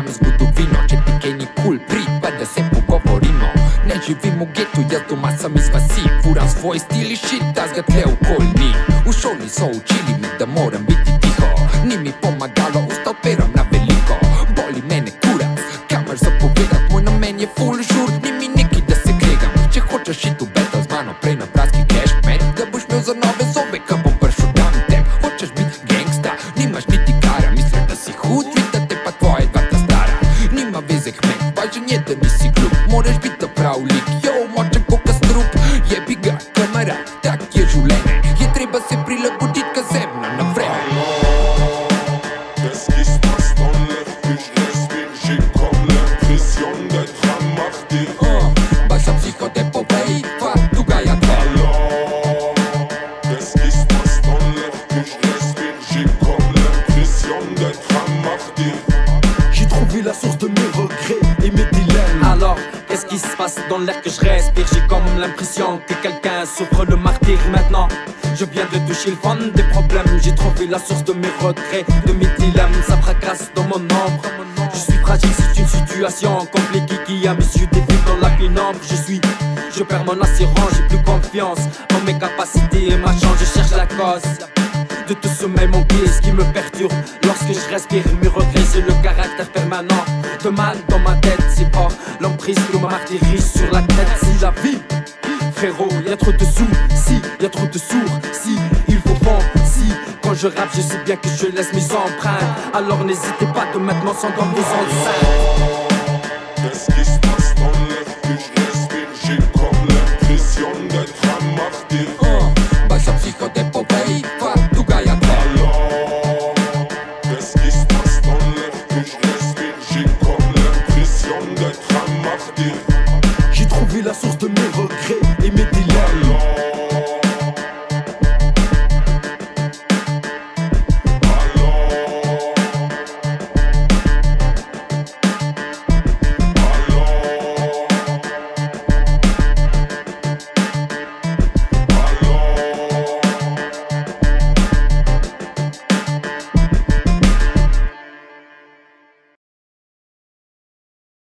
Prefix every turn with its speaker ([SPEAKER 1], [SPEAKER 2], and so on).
[SPEAKER 1] Znam zbudu vino, če pikej nikul pa da se pogovorimo. Ne živim u getu, jel doma sam iz vasi. Furam svoj stil i shit, da ga tle okolni. U šoli so učili mi da moram biti tiho. Ni mi pomagalo, ustao peram na veliko. Boli mene kurac, kamaš zapovedat. Moj namen je full žur, ni mi neki da se kregam. Če hočeš shit u battle z mano, prej na bratski cash man. Da boš imel za nove zobe, kad bom pršel tam tem. Hočeš bit gangsta, nimaš niti kara. Misliš da si hud, vidi da te pa tvoje dvata stara. Nima veze kmet, važan je da nisi glup. Moraš bit da prav lik, jo, močan ko kastrup. Jebi ga, kamera, tak je življenje. Je treba se prilagodit ka zemlja na vreme.
[SPEAKER 2] Qu'est-ce qui se passe dans l'air que je respire? J'ai comme l'impression d'être à martyr.
[SPEAKER 1] Baša psihode povej, fatuga ja te.
[SPEAKER 2] Alors, qu'est-ce qui se passe dans l'air que je respire? J'ai comme l'impression d'être à martyr.
[SPEAKER 3] J'ai trouvé la source de mes regrets et mes dilemmes.
[SPEAKER 4] Alors, qu'est-ce qui se passe dans l'air que je respire? J'ai comme l'impression que quelqu'un souffre le martyr maintenant. Je viens de toucher le fond des problèmes. J'ai trouvé la source de mes regrets, de mes dilemmes. Ça fracasse dans mon ombre. Je suis fragile, c'est une situation compliquée qui a mes yeux défilent dans la pénombre. Je perds mon assurance, j'ai plus confiance en mes capacités et ma chance. Je cherche la cause de tout ce même manqué, ce qui me perturbe lorsque je respire. Mes regrets, c'est le caractère permanent de mal dans ma tête. C'est pas l'emprise que ma martyrise sur la tête. Si la vie, frérot, y'a trop de sous, si, y'a trop de sourds, si, il faut fond, si. Quand je rappe, je sais bien que je laisse mes empreintes. Alors n'hésitez pas de mettre mon sang dans vos enceintes.
[SPEAKER 2] Qu'est-ce qui se passe